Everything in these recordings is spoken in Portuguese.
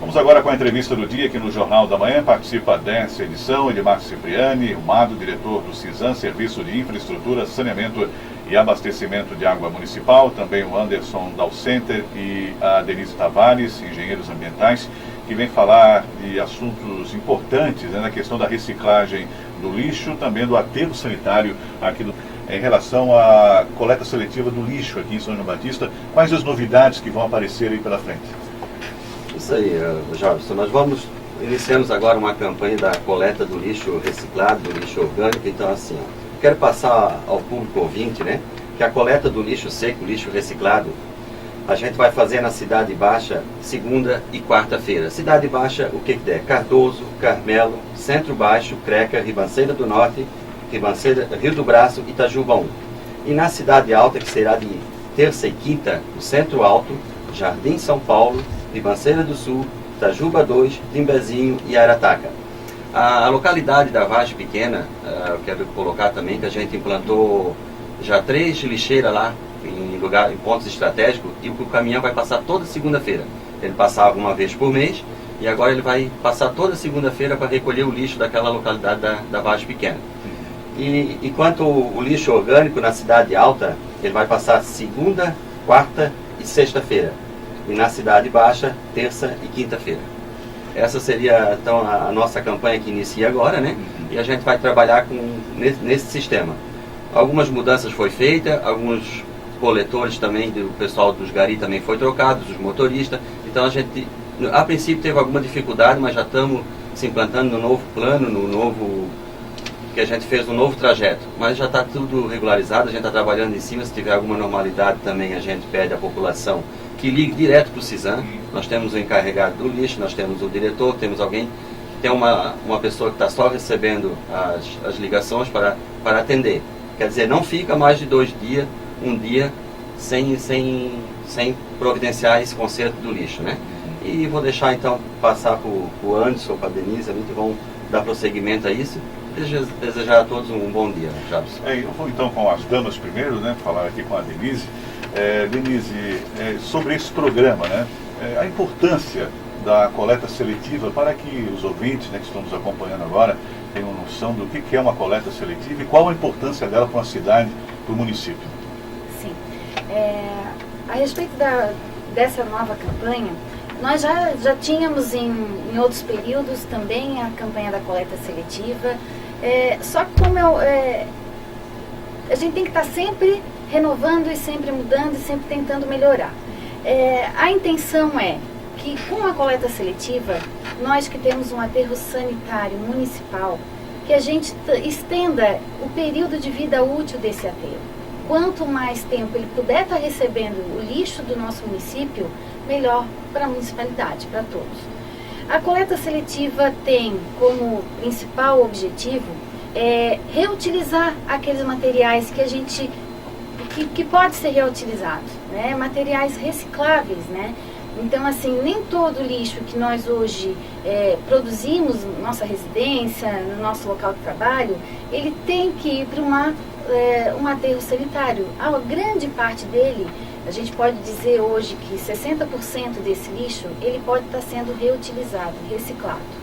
Vamos agora com a entrevista do dia aqui no Jornal da Manhã. Participa dessa edição Edmar Cipriani, o Mado, diretor do CISAM, Serviço de Infraestrutura, Saneamento e Abastecimento de Água Municipal. Também o Anderson Dalcenter e a Denise Tavares, engenheiros ambientais, que vem falar de assuntos importantes, né, na questão da reciclagem do lixo, também do aterro sanitário aqui em relação à coleta seletiva do lixo aqui em São João Batista. Quais as novidades que vão aparecer aí pela frente? Isso aí, Jobson. Iniciamos agora uma campanha da coleta do lixo reciclado, do lixo orgânico. Então, assim, quero passar ao público ouvinte, né, que a coleta do lixo seco, lixo reciclado, a gente vai fazer na Cidade Baixa, segunda e quarta-feira. Cidade Baixa, o que der? Cardoso, Carmelo, Centro Baixo, Creca, Ribanceira do Norte, Ribanceira, Rio do Braço, Itajuba 1. E na Cidade Alta, que será de terça e quinta, o Centro Alto, Jardim São Paulo, Ribanceira do Sul, Itajuba 2, Timbezinho e Arataca. A localidade da Vargem Pequena, eu quero colocar também que a gente implantou já 3 lixeiras lá, em pontos estratégicos, e o caminhão vai passar toda segunda-feira. Ele passava uma vez por mês, e agora ele vai passar toda segunda-feira para recolher o lixo daquela localidade da Vargem Pequena. E enquanto o lixo orgânico na Cidade Alta, ele vai passar segunda, quarta e sexta-feira. E na Cidade Baixa, terça e quinta-feira. Essa seria, então, a nossa campanha que inicia agora, né? E a gente vai trabalhar nesse sistema. Algumas mudanças foi feita, alguns coletores também, do pessoal dos gari também foi trocado, dos motoristas. Então a gente, a princípio teve alguma dificuldade, mas já estamos se implantando no novo plano, que a gente fez um novo trajeto. Mas já está tudo regularizado, a gente está trabalhando em cima. Se tiver alguma normalidade também, a gente pede à população que ligue direto para o CISAM. Nós temos o encarregado do lixo, nós temos o diretor, temos alguém, tem uma pessoa que está só recebendo as ligações para atender. Quer dizer, não fica mais de 2 dias, um dia, sem providenciar esse conserto do lixo, né? E vou deixar então passar para o Anderson, para a Denise, que vão dar prosseguimento a isso. Desejar a todos um bom dia, Jabson. Eu vou então com as damas primeiro, né? Falar aqui com a Denise. Denise, sobre esse programa, né? A importância da coleta seletiva para que os ouvintes, né, que estão nos acompanhando agora tenham noção do que é uma coleta seletiva e qual a importância dela para a cidade, para o município. Sim. A respeito dessa nova campanha, nós já tínhamos em outros períodos também a campanha da coleta seletiva, só que como a gente tem que estar sempre renovando e sempre mudando e sempre tentando melhorar. A intenção é que com a coleta seletiva, nós que temos um aterro sanitário municipal, que a gente estenda o período de vida útil desse aterro. Quanto mais tempo ele puder estar recebendo o lixo do nosso município, melhor para a municipalidade, para todos. A coleta seletiva tem como principal objetivo reutilizar aqueles materiais que a gente que pode ser reutilizado, né? Materiais recicláveis, né? Então, assim, nem todo lixo que nós hoje produzimos na nossa residência, no nosso local de trabalho, ele tem que ir para um aterro sanitário. A grande parte dele, a gente pode dizer hoje que 60% desse lixo, ele pode estar sendo reutilizado, reciclado.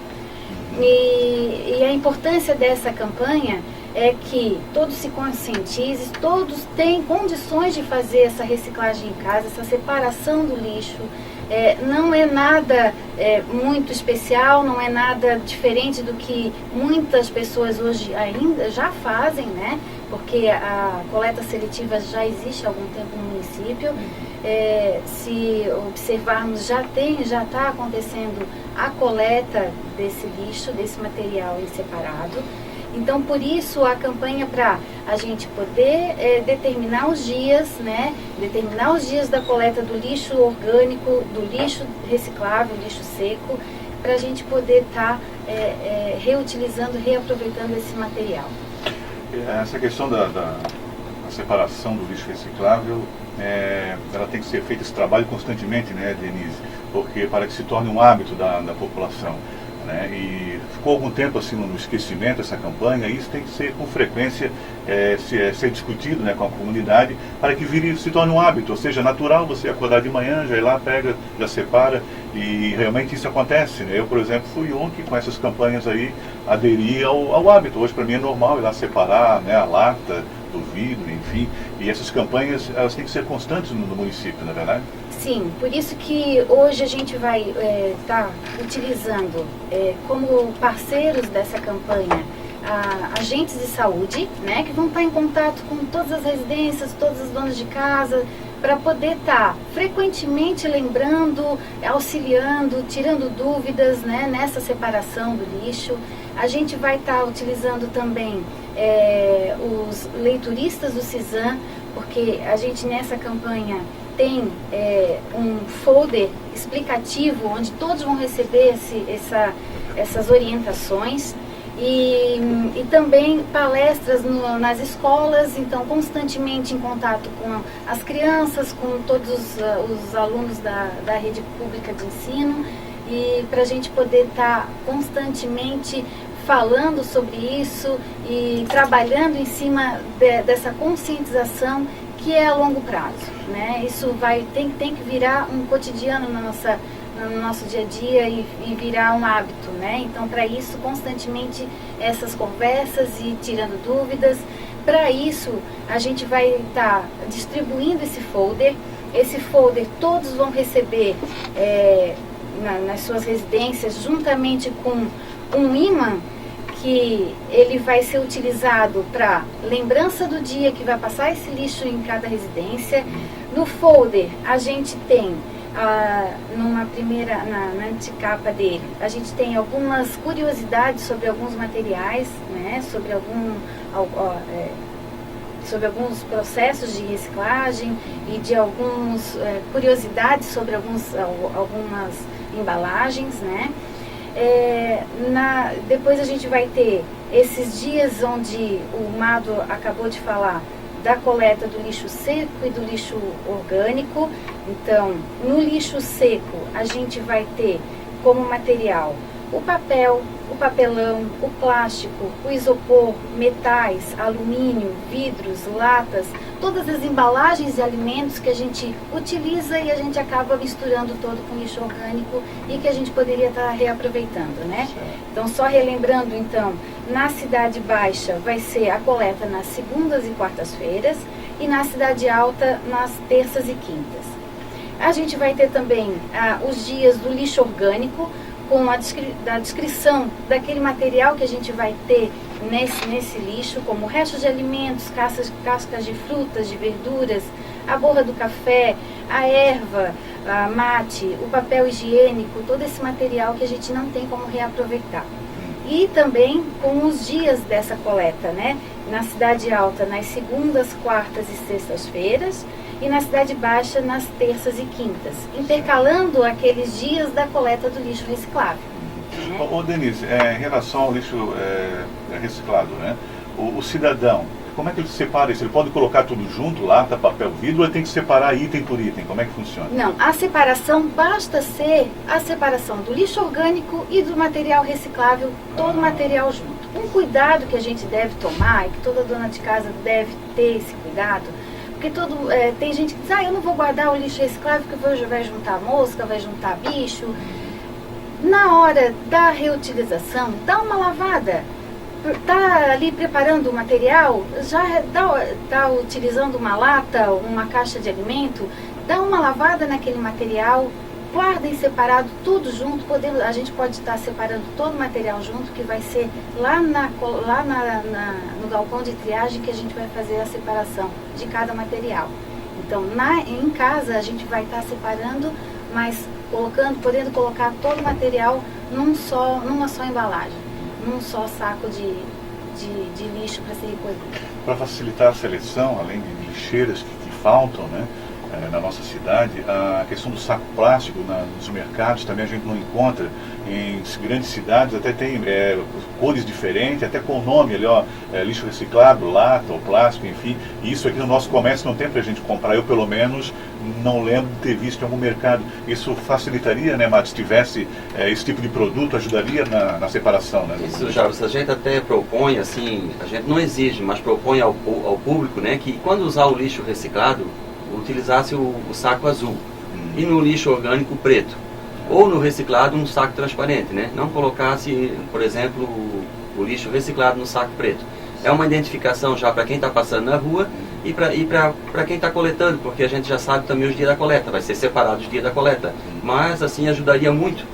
E a importância dessa campanha é que todos se conscientizem, todos têm condições de fazer essa reciclagem em casa, essa separação do lixo. Não é nada muito especial, não é nada diferente do que muitas pessoas hoje ainda já fazem, né? Porque a coleta seletiva já existe há algum tempo no município. Se observarmos, já está acontecendo a coleta desse lixo, desse material em separado. Então, por isso, a campanha para a gente poder determinar os dias, né? Determinar os dias da coleta do lixo orgânico, do lixo reciclável, lixo seco, para a gente poder estar reutilizando, reaproveitando esse material. Essa questão da separação do lixo reciclável, ela tem que ser feita esse trabalho constantemente, né, Denise? Porque para que se torne um hábito da população. Né? E ficou algum tempo assim no esquecimento essa campanha, e isso tem que ser com frequência ser discutido, né, com a comunidade, para que se torne um hábito, ou seja, natural você acordar de manhã, já ir lá, pega, já separa E realmente isso acontece, né? Eu, por exemplo, fui um que com essas campanhas aí aderi ao hábito. Hoje para mim é normal ir lá separar, né, a lata do vidro, enfim. E essas campanhas, elas têm que ser constantes no município, não é verdade? Sim, por isso que hoje a gente vai estar utilizando como parceiros dessa campanha agentes de saúde, né, que vão estar em contato com todas as residências, todas as donas de casa, para poder estar frequentemente lembrando, auxiliando, tirando dúvidas, né, nessa separação do lixo. A gente vai estar utilizando também os leituristas do CISAM, porque a gente nessa campanha tem um folder explicativo onde todos vão receber essas orientações. E também palestras nas escolas, então constantemente em contato com as crianças, com todos os alunos da rede pública de ensino, e para a gente poder estar constantemente falando sobre isso e trabalhando em cima dessa conscientização que é a longo prazo, né? Isso tem que virar um cotidiano no nosso dia a dia e virar um hábito, né? Então, para isso, constantemente essas conversas e tirando dúvidas. Para isso, a gente vai estar distribuindo esse folder. Esse folder todos vão receber nas suas residências, juntamente com um imã que ele vai ser utilizado para lembrança do dia que vai passar esse lixo em cada residência. No folder, a gente tem na anticapa dele, a gente tem algumas curiosidades sobre alguns materiais, né, sobre alguns processos de reciclagem e de algumas curiosidades sobre algumas embalagens, né. Depois a gente vai ter esses dias onde o Mado acabou de falar da coleta do lixo seco e do lixo orgânico. Então, no lixo seco, a gente vai ter como material o papel, o papelão, o plástico, o isopor, metais, alumínio, vidros, latas, todas as embalagens de alimentos que a gente utiliza e a gente acaba misturando todo com lixo orgânico e que a gente poderia estar reaproveitando, né? Então, só relembrando, então, na Cidade Baixa vai ser a coleta nas segundas e quartas-feiras e na Cidade Alta nas terças e quintas. A gente vai ter também os dias do lixo orgânico, com a descrição daquele material que a gente vai ter nesse lixo, como restos de alimentos, cascas de frutas, de verduras, a borra do café, a erva, a mate, o papel higiênico, todo esse material que a gente não tem como reaproveitar. E também com os dias dessa coleta, né? Na Cidade Alta, nas segundas, quartas e sextas-feiras, e na Cidade Baixa, nas terças e quintas, intercalando aqueles dias da coleta do lixo reciclável. Né? Ô Denise, em relação ao lixo reciclado, né? O cidadão, como é que ele separa isso? Ele pode colocar tudo junto, lata, papel, vidro, ou ele tem que separar item por item? Como é que funciona? Não, a separação basta ser a separação do lixo orgânico e do material reciclável, todo o material junto. Um cuidado que a gente deve tomar, e que toda dona de casa deve ter esse cuidado, porque tem gente que diz, eu não vou guardar o lixo reciclável porque vai juntar mosca, vai juntar bicho. Na hora da reutilização, dá uma lavada. Está ali preparando o material, já está utilizando uma lata, uma caixa de alimento, dá uma lavada naquele material, guarda em separado tudo junto. A gente pode estar separando todo o material junto, que vai ser lá no galpão de triagem que a gente vai fazer a separação de cada material. Então, em casa a gente vai estar separando, mas podendo colocar todo o material numa só embalagem, num só saco de lixo para ser recolhido. Para facilitar a seleção, além de lixeiras que faltam, né? Na nossa cidade, a questão do saco plástico nos mercados também a gente não encontra. Em grandes cidades até tem cores diferentes, até com o nome ali, lixo reciclado, lata ou plástico, enfim. E isso aqui no nosso comércio não tem para a gente comprar. Eu, pelo menos, não lembro de ter visto em algum mercado. Isso facilitaria, né, Matos, se tivesse esse tipo de produto, ajudaria na separação, né? Isso, Jarvis, a gente até propõe, assim, a gente não exige, mas propõe ao público, né, que quando usar o lixo reciclado, utilizasse o saco azul e no lixo orgânico preto. ou no reciclado um saco transparente, né? Não colocasse, por exemplo, o lixo reciclado no saco preto. É uma identificação já para quem está passando na rua e para quem está coletando, porque a gente já sabe também os dias da coleta, vai ser separado os dias da coleta. Mas assim ajudaria muito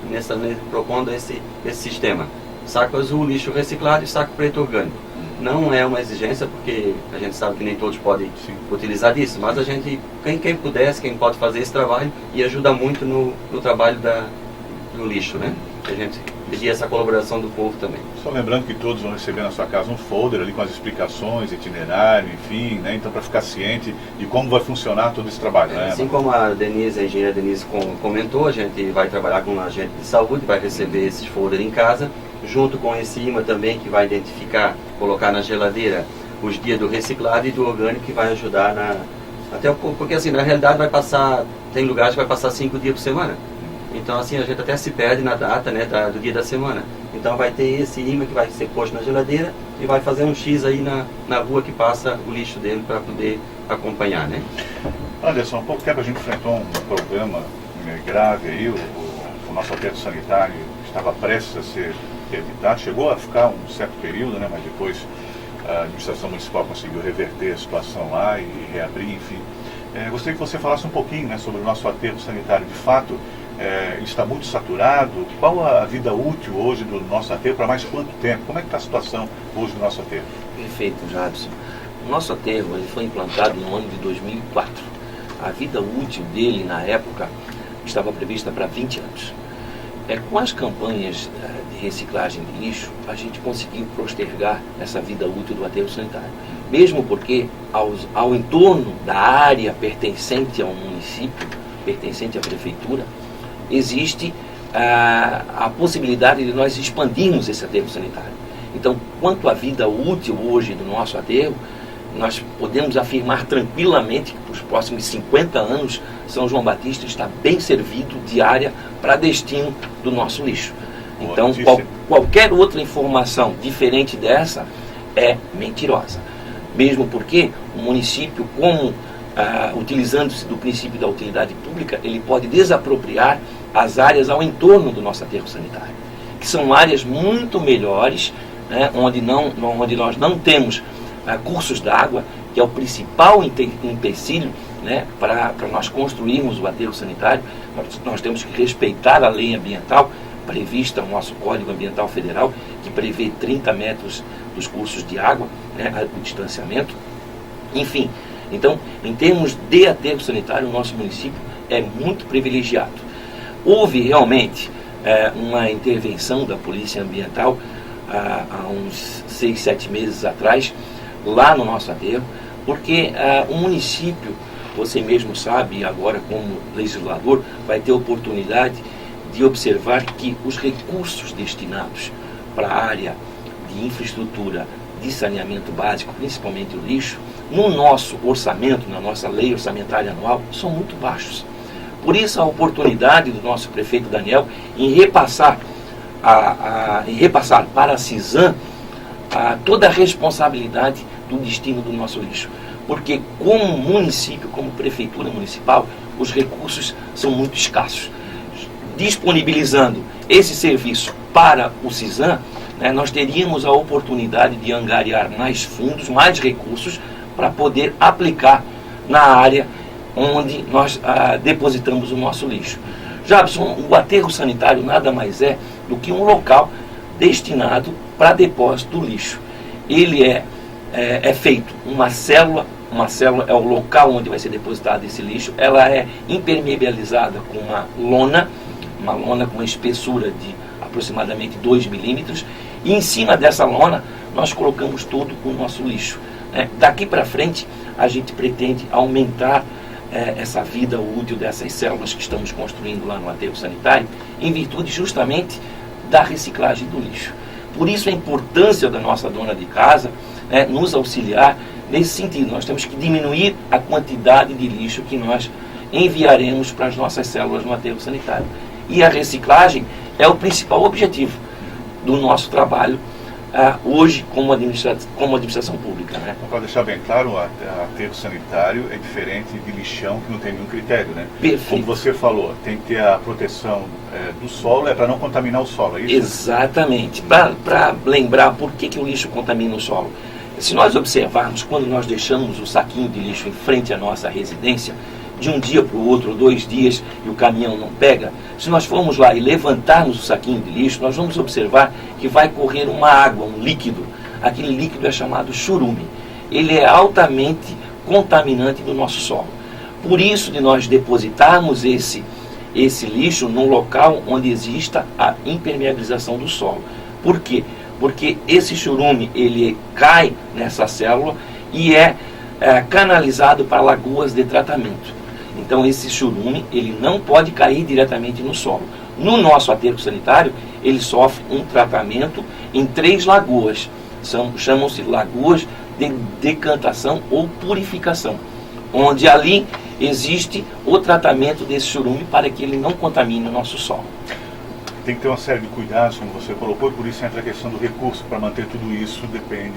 propondo esse sistema. Saco azul, lixo reciclado e saco preto orgânico. Não é uma exigência, porque a gente sabe que nem todos podem utilizar disso, mas a gente, quem pudesse, quem pode fazer esse trabalho, e ajuda muito no trabalho do lixo, né? A gente pedir essa colaboração do povo também. Só lembrando que todos vão receber na sua casa um folder ali com as explicações, itinerário, enfim, né? Então para ficar ciente de como vai funcionar todo esse trabalho, né? Assim como a Denise, a engenheira Denise comentou, a gente vai trabalhar com um agente de saúde, vai receber esses folder em casa, junto com esse imã também que vai identificar, colocar na geladeira os dias do reciclado e do orgânico, que vai ajudar porque assim, na realidade tem lugares que vai passar 5 dias por semana. Então assim, a gente até se perde na data, né, do dia da semana. Então vai ter esse imã que vai ser posto na geladeira e vai fazer um X aí na rua que passa o lixo dele para poder acompanhar, né? Anderson, há pouco tempo a gente enfrentou um problema grave aí, o nosso aterro sanitário estava prestes a ser reeditado, chegou a ficar um certo período, né, mas depois a administração municipal conseguiu reverter a situação lá e reabrir, enfim. Gostaria que você falasse um pouquinho, né, sobre o nosso aterro sanitário. De fato, está muito saturado. Qual a vida útil hoje do nosso aterro? Para mais quanto tempo? Como é que está a situação hoje do nosso aterro? Perfeito, Jadson. O nosso aterro ele foi implantado no ano de 2004. A vida útil dele, na época, estava prevista para 20 anos. Com as campanhas de reciclagem de lixo, a gente conseguiu postergar essa vida útil do aterro sanitário. Mesmo porque ao entorno da área pertencente ao município, pertencente à prefeitura, existe a possibilidade de nós expandirmos esse aterro sanitário. Então, quanto à vida útil hoje do nosso aterro, nós podemos afirmar tranquilamente que para os próximos 50 anos, São João Batista está bem servido de área para destino do nosso lixo. Então, qualquer outra informação diferente dessa é mentirosa. Mesmo porque o município, utilizando-se do princípio da utilidade pública, ele pode desapropriar as áreas ao entorno do nosso aterro sanitário, que são áreas muito melhores, né, onde nós não temos cursos d'água, que é o principal empecilho, né, para nós construirmos o aterro sanitário. Nós temos que respeitar a lei ambiental prevista no nosso Código Ambiental Federal, que prevê 30 metros dos cursos de água, né, o distanciamento. Enfim, então, em termos de aterro sanitário, o nosso município é muito privilegiado. Houve realmente uma intervenção da Polícia Ambiental há uns 6, 7 meses atrás, lá no nosso aterro, porque o município, você mesmo sabe, agora como legislador, vai ter oportunidade de observar que os recursos destinados para a área de infraestrutura de saneamento básico, principalmente o lixo, no nosso orçamento, na nossa lei orçamentária anual, são muito baixos. Por isso a oportunidade do nosso prefeito Daniel em repassar para a CISAM toda a responsabilidade do destino do nosso lixo. Porque como município, como prefeitura municipal, os recursos são muito escassos. Disponibilizando esse serviço para o CISAM, né, nós teríamos a oportunidade de angariar mais fundos, mais recursos, para poder aplicar na área onde nós depositamos o nosso lixo. Jabson, o aterro sanitário nada mais é do que um local destinado para depósito do lixo. Ele é feito uma célula é o local onde vai ser depositado esse lixo. Ela é impermeabilizada com uma lona com uma espessura de aproximadamente 2 milímetros, e em cima dessa lona nós colocamos todo o nosso lixo. Daqui para frente a gente pretende aumentar essa vida útil dessas células que estamos construindo lá no aterro sanitário, em virtude justamente da reciclagem do lixo. Por isso a importância da nossa dona de casa nos auxiliar nesse sentido. Nós temos que diminuir a quantidade de lixo que nós enviaremos para as nossas células no aterro sanitário. E a reciclagem é o principal objetivo do nosso trabalho hoje como administração pública, né? Para deixar bem claro, o aterro sanitário é diferente de lixão que não tem nenhum critério, né? Perfeito. Como você falou, tem que ter a proteção do solo, para não contaminar o solo, é isso? Exatamente. Para lembrar por que o lixo contamina o solo. Se nós observarmos, quando nós deixamos o saquinho de lixo em frente à nossa residência, de um dia para o outro, 2 dias, e o caminhão não pega, se nós formos lá e levantarmos o saquinho de lixo, nós vamos observar que vai correr uma água, um líquido. Aquele líquido é chamado churume. Ele é altamente contaminante do nosso solo. Por isso de nós depositarmos esse lixo num local onde exista a impermeabilização do solo. Por quê? Porque esse churume, ele cai nessa célula e é canalizado para lagoas de tratamento. Então esse churume, ele não pode cair diretamente no solo. No nosso aterro sanitário, ele sofre um tratamento em 3 lagoas. Chamam-se lagoas de decantação ou purificação, onde ali existe o tratamento desse churume para que ele não contamine o nosso solo. Tem que ter uma série de cuidados, como você colocou, e por isso entra a questão do recurso. Para manter tudo isso depende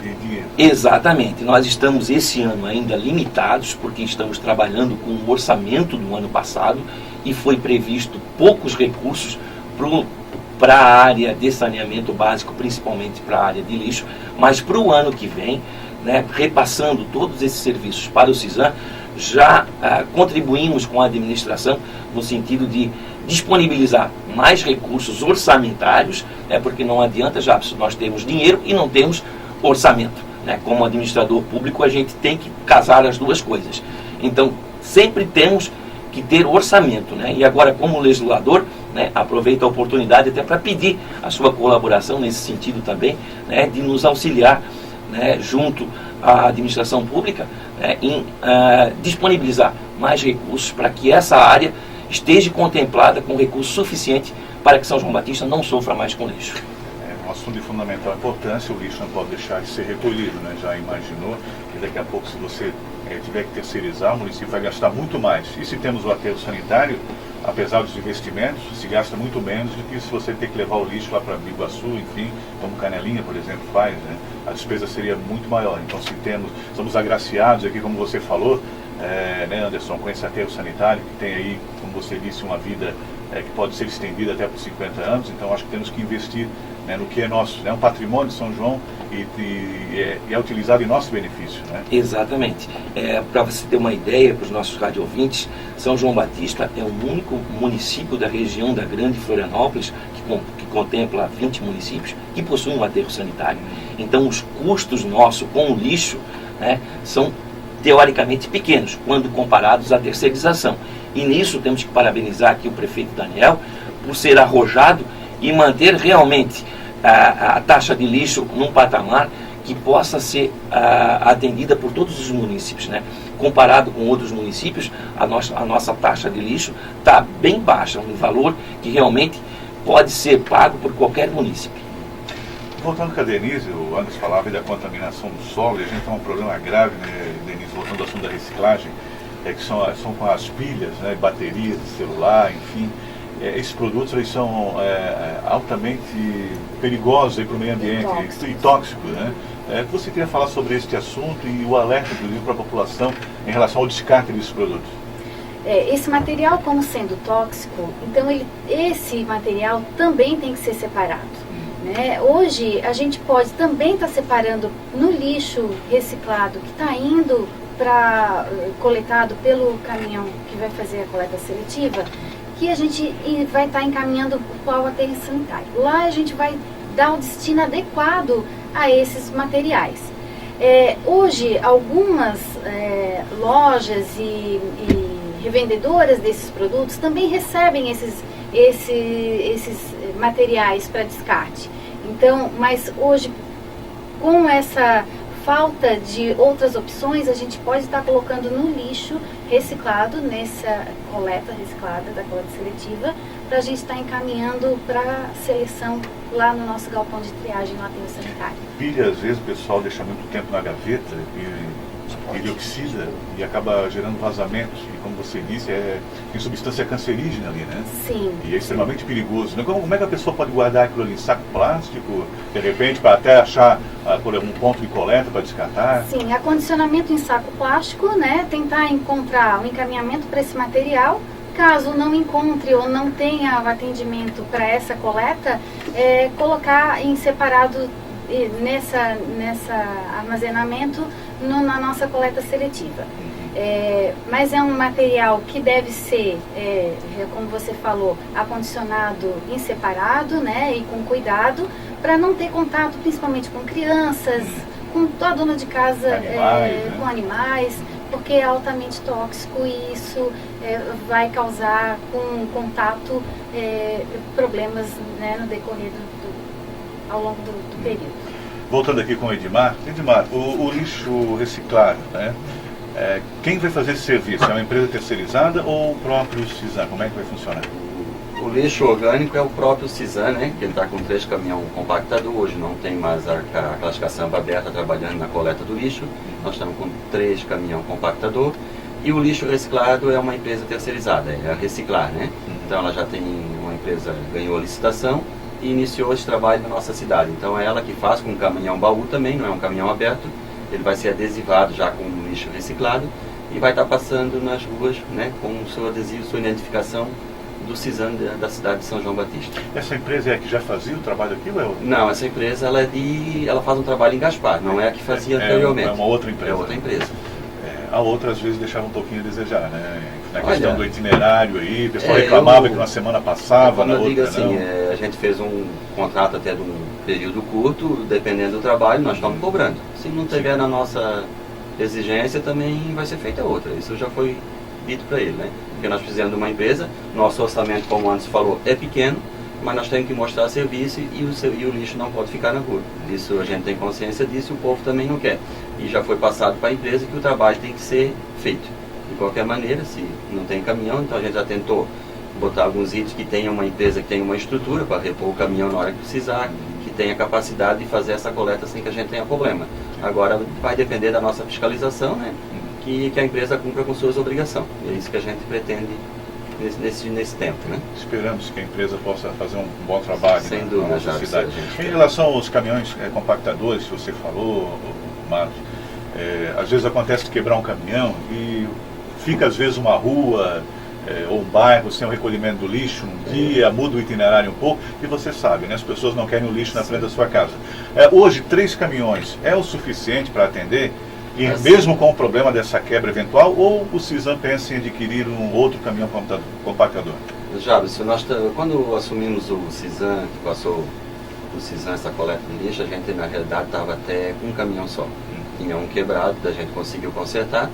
de dinheiro. Exatamente. Nós estamos esse ano ainda limitados, porque estamos trabalhando com o orçamento do ano passado e foi previsto poucos recursos para a área de saneamento básico, principalmente para a área de lixo, mas para o ano que vem, né, repassando todos esses serviços para o CISAM, já contribuímos com a administração no sentido de disponibilizar mais recursos orçamentários, porque não adianta, já nós temos dinheiro e não temos orçamento, né? Como administrador público, a gente tem que casar as duas coisas. Então, sempre temos que ter orçamento, né? E agora, como legislador, né, aproveito a oportunidade até para pedir a sua colaboração nesse sentido também, né, de nos auxiliar, né, junto à administração pública, né, em disponibilizar mais recursos para que essa área esteja contemplada com recurso suficiente para que São João Batista não sofra mais com lixo. É um assunto de fundamental importância, o lixo não pode deixar de ser recolhido, né? Já imaginou que daqui a pouco, se você tiver que terceirizar, o município vai gastar muito mais. E se temos o aterro sanitário, apesar dos investimentos, se gasta muito menos do que se você ter que levar o lixo lá para Biguaçu, enfim, como Canelinha, por exemplo, faz, né? A despesa seria muito maior. Então, somos agraciados aqui, como você falou, né, Anderson, com esse aterro sanitário, que tem aí, como você disse, uma vida que pode ser estendida até por 50 anos, então acho que temos que investir, né, no que é nosso, né, um patrimônio de São João e é utilizado em nosso benefício, né? Exatamente. Para você ter uma ideia, para os nossos radiovintes, São João Batista é o único município da região da Grande Florianópolis, que contempla 20 municípios, que possui um aterro sanitário. Então os custos nossos com o lixo, né, são teoricamente pequenos, quando comparados à terceirização. E nisso temos que parabenizar aqui o prefeito Daniel, por ser arrojado e manter realmente a taxa de lixo num patamar que possa ser atendida por todos os municípios, né? Comparado com outros municípios, a nossa taxa de lixo está bem baixa, um valor que realmente pode ser pago por qualquer município. Voltando com a Denise, o Anderson falava da contaminação do solo, e a gente tem um problema grave, né, Denise, voltando ao assunto da reciclagem, que são com as pilhas, né, baterias de celular, enfim. Esses produtos eles são altamente perigosos para o meio ambiente e tóxicos, né? Você queria falar sobre este assunto e o alerta, inclusive, para a população em relação ao descarte desses produtos? Esse material, como sendo tóxico, então esse material também tem que ser separado, né? Hoje a gente pode também estar separando no lixo reciclado que está indo coletado pelo caminhão que vai fazer a coleta seletiva, que a gente vai estar encaminhando para o aterro sanitário. Lá a gente vai dar o destino adequado a esses materiais. Hoje, algumas lojas e revendedoras desses produtos também recebem esses materiais para descarte. Então, mas hoje, com essa falta de outras opções, a gente pode estar colocando no lixo reciclado, nessa coleta reciclada da coleta seletiva, para a gente estar encaminhando para seleção lá no nosso galpão de triagem no aterro sanitário. Pilha, às vezes o pessoal deixa muito tempo na gaveta e ele oxida e acaba gerando vazamentos. E como você disse, tem substância cancerígena ali, né? Sim. E é extremamente perigoso. Como é que a pessoa pode guardar aquilo ali em saco plástico, de repente, para até achar por um ponto de coleta para descartar? Sim, acondicionamento em saco plástico, né? Tentar encontrar um encaminhamento para esse material. Caso não encontre ou não tenha o atendimento para essa coleta, colocar em separado nessa armazenamento na nossa coleta seletiva. Mas é um material que deve ser, como você falou, acondicionado em separado, né, e com cuidado, para não ter contato principalmente com crianças, com toda dona de casa, com animais, porque é altamente tóxico e isso vai causar com contato problemas, né, no decorrer ao longo do período. Voltando aqui com o Edmar. Edmar, o lixo reciclado, né? Quem vai fazer esse serviço? É uma empresa terceirizada ou o próprio CISAM? Como é que vai funcionar? O lixo orgânico é o próprio CISAM, né? Que ele está com 3 caminhões compactador. Hoje não tem mais a classificação aberta trabalhando na coleta do lixo. Nós estamos com 3 caminhões compactador. E o lixo reciclado é uma empresa terceirizada, é a Reciclar, né? Então ela já tem uma empresa, ganhou a licitação e iniciou esse trabalho na nossa cidade. Então é ela que faz com um caminhão baú também, não é um caminhão aberto. Ele vai ser adesivado já com o lixo reciclado e vai estar passando nas ruas, né, com o seu adesivo, sua identificação do CISAM da cidade de São João Batista. Essa empresa é a que já fazia o trabalho aqui ou é outra? Não, essa empresa ela faz um trabalho em Gaspar, não é a que fazia anteriormente. É uma outra empresa. É outra empresa. A outra às vezes deixava um pouquinho a desejar, né? Na questão do itinerário aí, o pessoal reclamava que uma semana passava, na outra digo assim, não. A gente fez um contrato até de um período curto, dependendo do trabalho, nós estamos cobrando. Se não tiver na nossa exigência, também vai ser feita outra. Isso já foi dito para ele, né? Porque nós fizemos uma empresa, nosso orçamento, como antes falou, é pequeno, mas nós temos que mostrar serviço e o lixo não pode ficar na rua. Isso a gente tem consciência disso e o povo também não quer. E já foi passado para a empresa que o trabalho tem que ser feito. De qualquer maneira, se não tem caminhão, então a gente já tentou botar alguns itens que tenha uma empresa que tenha uma estrutura para repor o caminhão na hora que precisar, que tenha capacidade de fazer essa coleta sem que a gente tenha problema. Agora vai depender da nossa fiscalização, né? Que a empresa cumpra com suas obrigações. E é isso que a gente pretende nesse tempo, né? Esperamos que a empresa possa fazer um bom trabalho na nossa cidade. Em relação aos caminhões compactadores, que você falou, Marcos, às vezes acontece de quebrar um caminhão e fica às vezes uma rua ou um bairro sem o recolhimento do lixo um dia, muda o itinerário um pouco e você sabe, né? As pessoas não querem o lixo na frente da sua casa. Hoje 3 caminhões é o suficiente para atender? E mesmo com o problema dessa quebra eventual, ou o CISAM pensa em adquirir um outro caminhão compactador? Jabson, quando assumimos o CISAM, que passou o CISAM essa coleta de lixo, a gente na realidade estava até com um caminhão só. Tinha um quebrado, a gente conseguiu consertar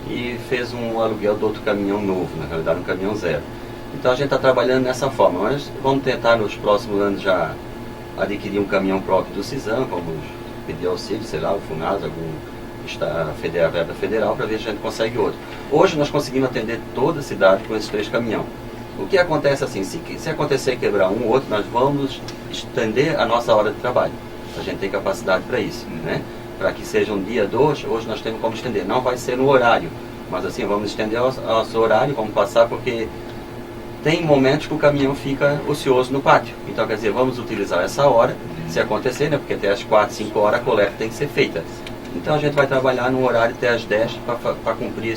e fez um aluguel do outro caminhão novo, na realidade um caminhão zero. Então a gente está trabalhando dessa forma, mas vamos tentar nos próximos anos já adquirir um caminhão próprio do CISAM, vamos pedir auxílio, sei lá, o FUNAS, a verba federal, para ver se a gente consegue outro. Hoje nós conseguimos atender toda a cidade com esses 3 caminhões. O que acontece assim, se acontecer quebrar um ou outro, nós vamos estender a nossa hora de trabalho. A gente tem capacidade para isso, né? Para que seja um dia, 2, hoje nós temos como estender. Não vai ser no horário, mas assim, vamos estender o nosso horário, vamos passar, porque tem momentos que o caminhão fica ocioso no pátio. Então, quer dizer, vamos utilizar essa hora, se acontecer, né? Porque até as 4, 5 horas a coleta tem que ser feita. Então a gente vai trabalhar no horário até as 10 para cumprir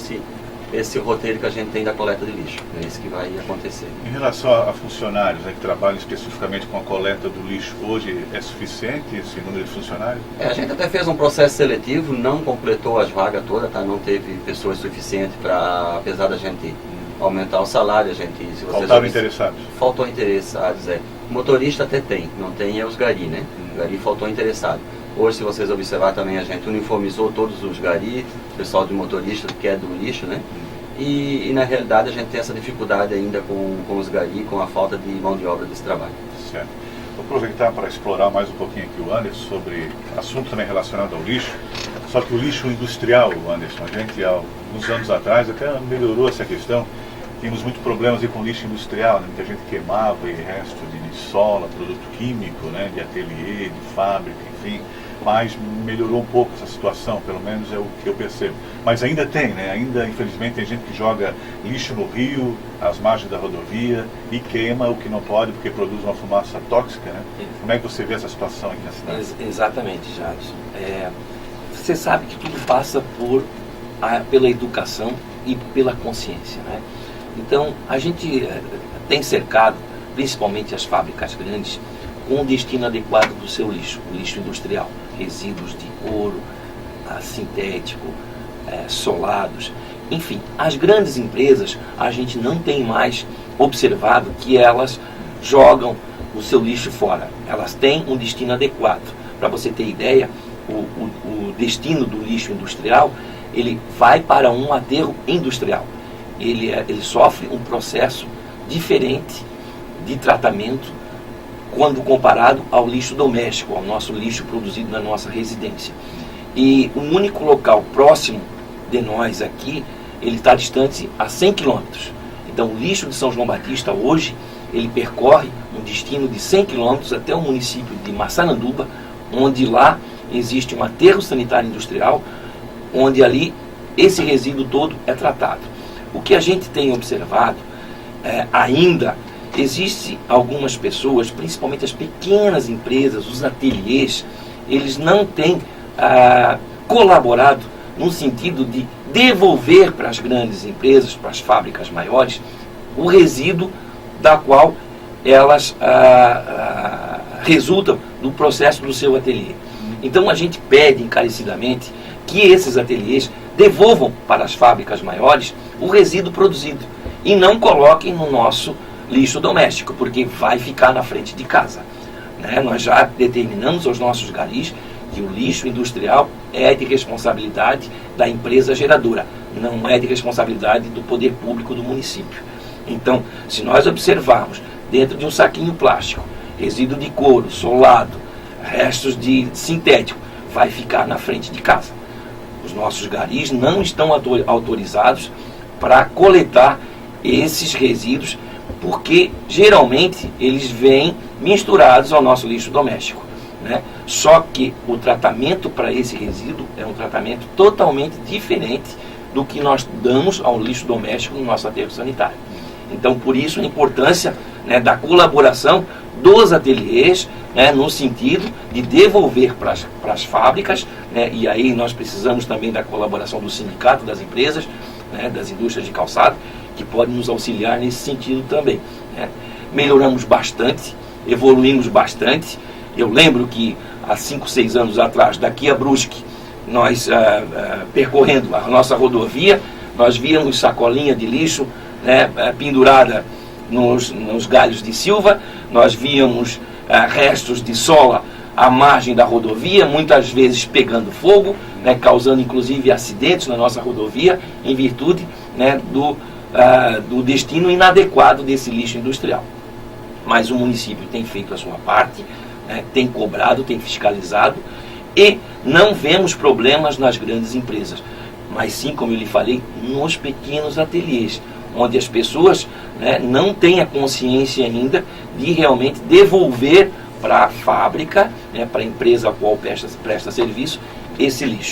esse roteiro que a gente tem da coleta de lixo. É isso que vai acontecer. Em relação a funcionários, né, que trabalham especificamente com a coleta do lixo, hoje é suficiente esse número de funcionários? A gente até fez um processo seletivo, não completou as vagas todas, tá? Não teve pessoas suficientes para, apesar da gente aumentar o salário, a gente... Se vocês faltaram interessados? Faltou interessados, Motorista até tem, não tem é os gari, né? Gari faltou interessado. Hoje, se vocês observar também, a gente uniformizou todos os gari, o pessoal do motorista que é do lixo, né? E na realidade a gente tem essa dificuldade ainda com os gari, com a falta de mão de obra desse trabalho. Certo. Vou aproveitar para explorar mais um pouquinho aqui o Anderson sobre assunto também relacionado ao lixo, só que o lixo industrial, Anderson, a gente há alguns anos atrás até melhorou essa questão. Tínhamos muitos problemas aí com lixo industrial, né? Muita gente queimava e resto de sola, produto químico, né? De ateliê, de fábrica, enfim. mas melhorou um pouco essa situação, pelo menos é o que eu percebo. Mas ainda tem, né? Ainda, infelizmente, tem gente que joga lixo no rio, às margens da rodovia, e queima o que não pode, porque produz uma fumaça tóxica, né? Como é que você vê essa situação aqui na cidade? Exatamente, Jadson. Você sabe que tudo passa pela educação e pela consciência, né? Então, a gente tem cercado, principalmente as fábricas grandes, com o destino adequado do seu lixo, o lixo industrial, resíduos de couro, sintético, solados, enfim, as grandes empresas, a gente não tem mais observado que elas jogam o seu lixo fora, elas têm um destino adequado. Para você ter ideia, o destino do lixo industrial, ele vai para um aterro industrial, ele sofre um processo diferente de tratamento quando comparado ao lixo doméstico, ao nosso lixo produzido na nossa residência. E o único local próximo de nós aqui, ele está distante a 100 quilômetros. Então o lixo de São João Batista hoje, ele percorre um destino de 100 quilômetros até o município de Massaranduba, onde lá existe um aterro sanitário industrial, onde ali esse resíduo todo é tratado. O que a gente tem observado ainda, existe algumas pessoas, principalmente as pequenas empresas, os ateliês, eles não têm colaborado no sentido de devolver para as grandes empresas, para as fábricas maiores, o resíduo da qual elas resultam do processo do seu ateliê. Então a gente pede encarecidamente que esses ateliês devolvam para as fábricas maiores o resíduo produzido e não coloquem no nosso lixo doméstico, porque vai ficar na frente de casa, né? Nós já determinamos aos nossos garis que o lixo industrial é de responsabilidade da empresa geradora, não é de responsabilidade do poder público do município. Então, se nós observarmos dentro de um saquinho plástico, resíduo de couro, solado, restos de sintético, vai ficar na frente de casa. Os nossos garis não estão autorizados para coletar esses resíduos, porque geralmente eles vêm misturados ao nosso lixo doméstico, né? Só que o tratamento para esse resíduo é um tratamento totalmente diferente do que nós damos ao lixo doméstico no nosso aterro sanitário. Então, por isso a importância, né, da colaboração dos ateliês, né, no sentido de devolver para as fábricas, né, e aí nós precisamos também da colaboração do sindicato das empresas, né, das indústrias de calçado, que podem nos auxiliar nesse sentido também, né. Melhoramos bastante, evoluímos bastante. Eu lembro que há 5, 6 anos atrás, daqui a Brusque, nós percorrendo a nossa rodovia, nós víamos sacolinha de lixo, né, pendurada nos galhos de silva, nós víamos restos de sola à margem da rodovia, muitas vezes pegando fogo, né, causando inclusive acidentes na nossa rodovia, em virtude, né, do destino inadequado desse lixo industrial. Mas o município tem feito a sua parte, né, tem cobrado, tem fiscalizado, e não vemos problemas nas grandes empresas, mas sim, como eu lhe falei, nos pequenos ateliês, onde as pessoas, né, não têm a consciência ainda de realmente devolver para a fábrica, né, para a empresa a qual presta serviço, esse lixo.